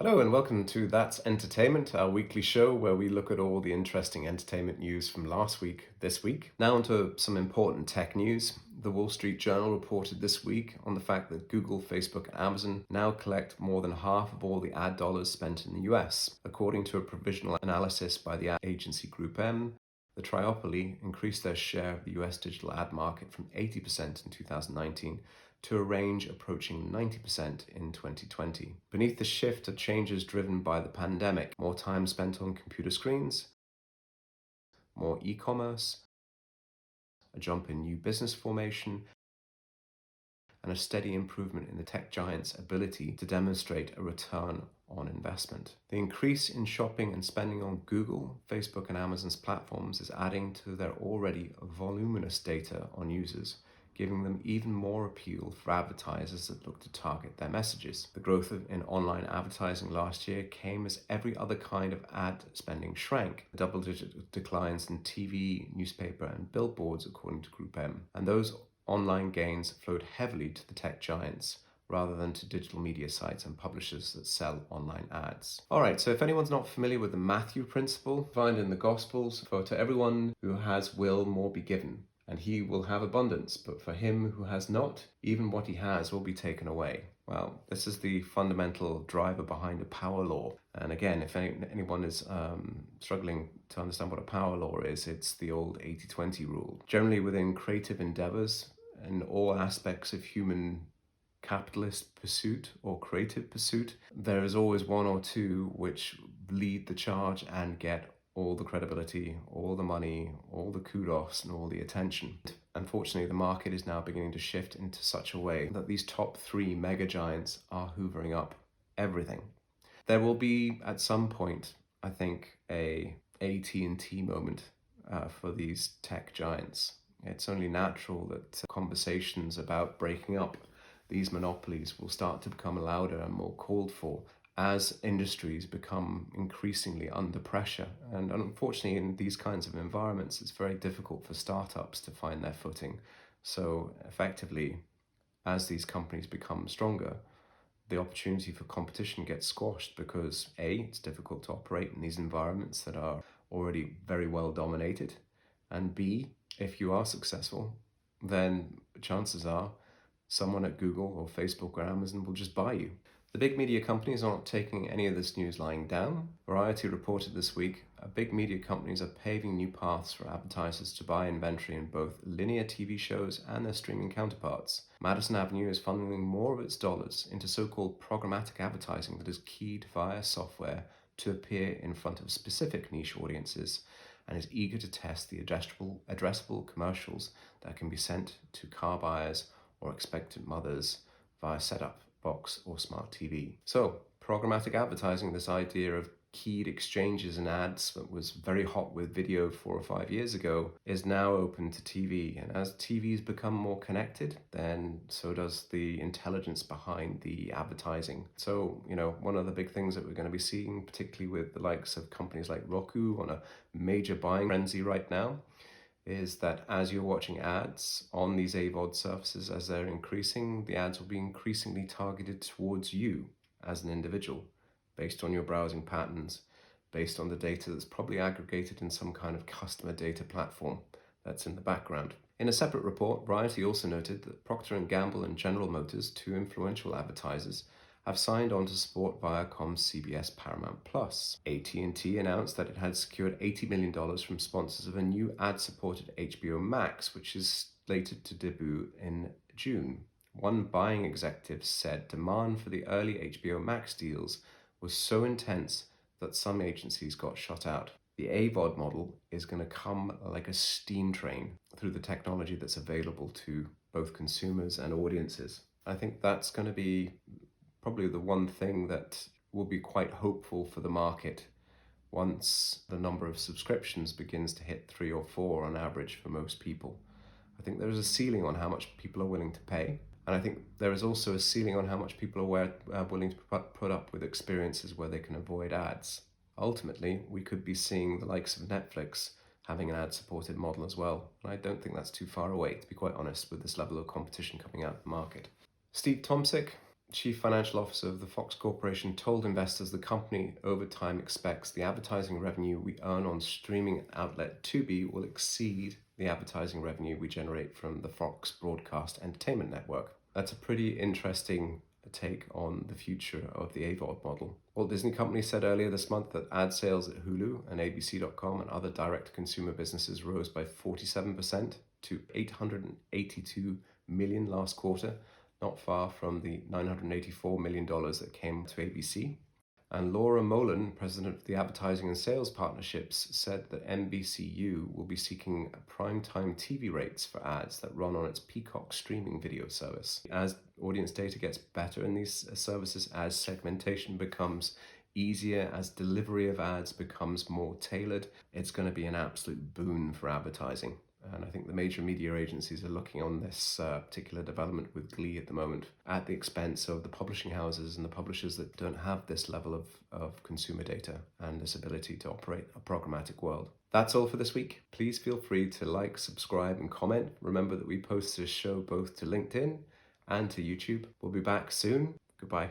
Hello and welcome to That's Entertainment, our weekly show where we look at all the interesting entertainment news from last week, this week. Now onto some important tech news. The Wall Street Journal reported this week on the fact that Google, Facebook, and Amazon now collect more than half of all the ad dollars spent in the US. According to a provisional analysis by the ad agency Group M, the triopoly increased their share of the US digital ad market from 80% in 2019 to a range approaching 90% in 2020. Beneath the shift are changes driven by the pandemic, more time spent on computer screens, more e-commerce, a jump in new business formation, and a steady improvement in the tech giants' ability to demonstrate a return on investment. The increase in shopping and spending on Google, Facebook, and Amazon's platforms is adding to their already voluminous data on users, giving them even more appeal for advertisers that look to target their messages. The growth in online advertising last year came as every other kind of ad spending shrank. Double-digit declines in TV, newspaper, and billboards, according to Group M. And those online gains flowed heavily to the tech giants, rather than to digital media sites and publishers that sell online ads. All right, so if anyone's not familiar with the Matthew principle, found in the Gospels, for to everyone who has will more be given, and he will have abundance, but for him who has not, even what he has will be taken away. Well, this is the fundamental driver behind a power law. And again, if anyone is struggling to understand what a power law is, it's the old 80-20 rule. Generally within creative endeavors and all aspects of human capitalist pursuit or creative pursuit, there is always one or two which lead the charge and get all the credibility, all the money, all the kudos, and all the attention. Unfortunately, the market is now beginning to shift into such a way that these top three mega giants are hoovering up everything. There will be, at some point, I think, a AT&T moment for these tech giants. It's only natural that conversations about breaking up these monopolies will start to become louder and more called for as industries become increasingly under pressure. And unfortunately, in these kinds of environments, it's very difficult for startups to find their footing. So effectively, as these companies become stronger, the opportunity for competition gets squashed because A, it's difficult to operate in these environments that are already very well dominated. And B, if you are successful, then chances are someone at Google or Facebook or Amazon will just buy you. The big media companies aren't taking any of this news lying down. Variety reported this week, big media companies are paving new paths for advertisers to buy inventory in both linear TV shows and their streaming counterparts. Madison Avenue is funneling more of its dollars into so-called programmatic advertising that is keyed via software to appear in front of specific niche audiences, and is eager to test the addressable commercials that can be sent to car buyers or expectant mothers via setup box or smart TV. So programmatic advertising, this idea of keyed exchanges and ads that was very hot with video 4 or 5 years ago, is now open to TV. And as TVs become more connected, then so does the intelligence behind the advertising. So, one of the big things that we're going to be seeing, particularly with the likes of companies like Roku on a major buying frenzy right now, is that as you're watching ads on these AVOD services, as they're increasing, the ads will be increasingly targeted towards you as an individual, based on your browsing patterns, based on the data that's probably aggregated in some kind of customer data platform that's in the background. In a separate report, Variety also noted that Procter & Gamble and General Motors, two influential advertisers, have signed on to support Viacom's CBS Paramount+. AT&T announced that it had secured $80 million from sponsors of a new ad-supported HBO Max, which is slated to debut in June. One buying executive said demand for the early HBO Max deals was so intense that some agencies got shut out. The AVOD model is going to come like a steam train through the technology that's available to both consumers and audiences. I think that's going to be probably the one thing that will be quite hopeful for the market once the number of subscriptions begins to hit 3 or 4 on average for most people. I think there is a ceiling on how much people are willing to pay. And I think there is also a ceiling on how much people are willing to put up with experiences where they can avoid ads. Ultimately, we could be seeing the likes of Netflix having an ad-supported model as well. And I don't think that's too far away, to be quite honest, with this level of competition coming out of the market. Steve Tomsic, Chief Financial Officer of the Fox Corporation told investors the company over time expects the advertising revenue we earn on streaming outlet Tubi will exceed the advertising revenue we generate from the Fox broadcast entertainment network. That's a pretty interesting take on the future of the AVOD model. Walt Disney Company said earlier this month that ad sales at Hulu and ABC.com and other direct-to-consumer businesses rose by 47% to $882 million last quarter, not far from the $984 million that came to ABC. And Laura Molan, president of the Advertising and Sales Partnerships, said that NBCU will be seeking primetime TV rates for ads that run on its Peacock streaming video service. As audience data gets better in these services, as segmentation becomes easier, as delivery of ads becomes more tailored, it's going to be an absolute boon for advertising. And I think the major media agencies are looking on this particular development with glee at the moment, at the expense of the publishing houses and the publishers that don't have this level of consumer data and this ability to operate a programmatic world. That's all for this week. Please feel free to like, subscribe, and comment. Remember that we post this show both to LinkedIn and to YouTube. We'll be back soon. Goodbye.